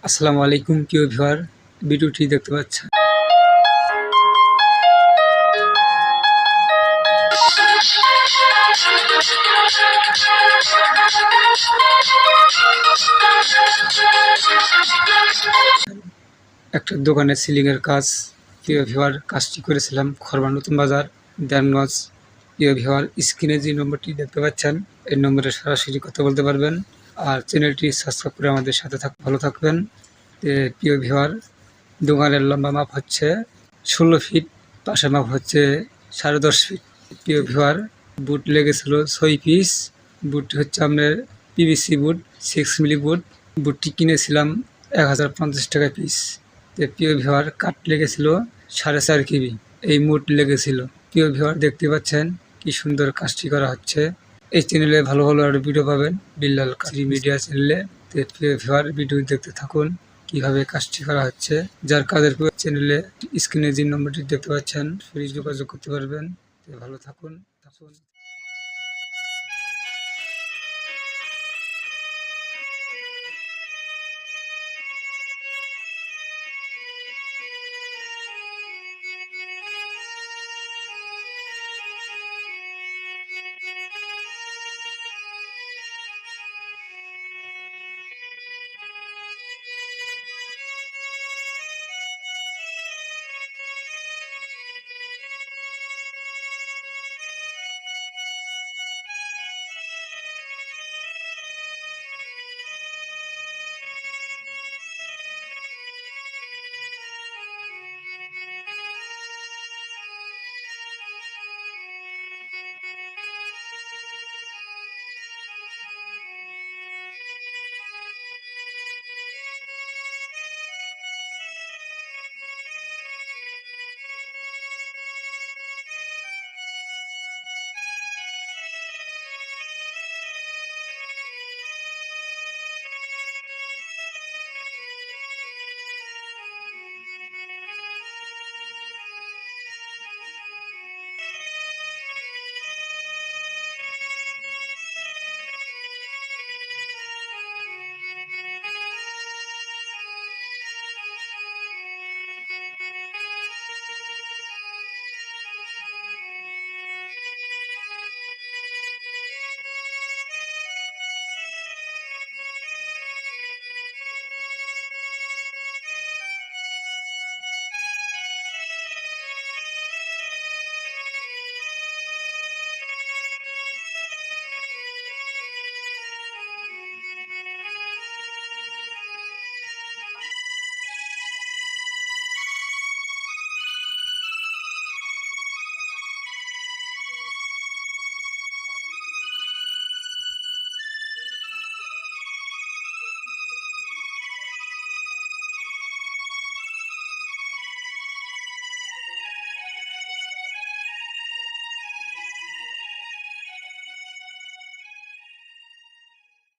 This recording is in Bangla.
আসসালামু আলাইকুম প্রিয় ভিউয়ার, ভিডিওটি দেখতে পাচ্ছেন। একটা দোকানে সিলিং এর কাজ। প্রিয় ভিউয়ার, কাজটি করেছিলাম খরবা নতুন বাজার দেনগঞ্জ। প্রিয় ভিউয়ার, স্ক্রিনে যে নম্বরটি দেখতে পাচ্ছেন এই নম্বরে সরাসরি কথা বলতে পারবেন। আর চ্যানেলটি সাবস্ক্রাইব করে আমাদের সাথে ভালো থাকবেন। প্রিয় ভিউয়ার, দোকানের লম্বা মাপ হচ্ছে 16 ফিট, পাশের মাপ হচ্ছে 10.5 ফিট। প্রিয় ভিউয়ার, বুট লেগেছিল 6 পিস। বুটটি হচ্ছে আপনার পিভিসি বুট, 6 মিলি বুট। বুটটি কিনেছিলাম 1050 টাকা পিস। প্রিয় ভিউয়ার, কাট লেগেছিল 4.5 কেবি। এই মুট লেগেছিল। প্রিয় ভিউয়ার, দেখতে পাচ্ছেন কি সুন্দর কাজটি করা হচ্ছে। এই চ্যানেলে ভালো ভালো আরো ভিডিও পাবেন, বিল্লাল কাজী মিডিয়া চ্যানেলে। প্রিয় ভিউয়ার, ভিডিও দেখতে থাকুন কিভাবে কাজটি করা হচ্ছে। যার কাজের চ্যানেলে স্ক্রিনে যে নম্বরটি দেখতে পাচ্ছেন, ফ্রি যোগাযোগ করতে পারবেন। ভালো থাকুন।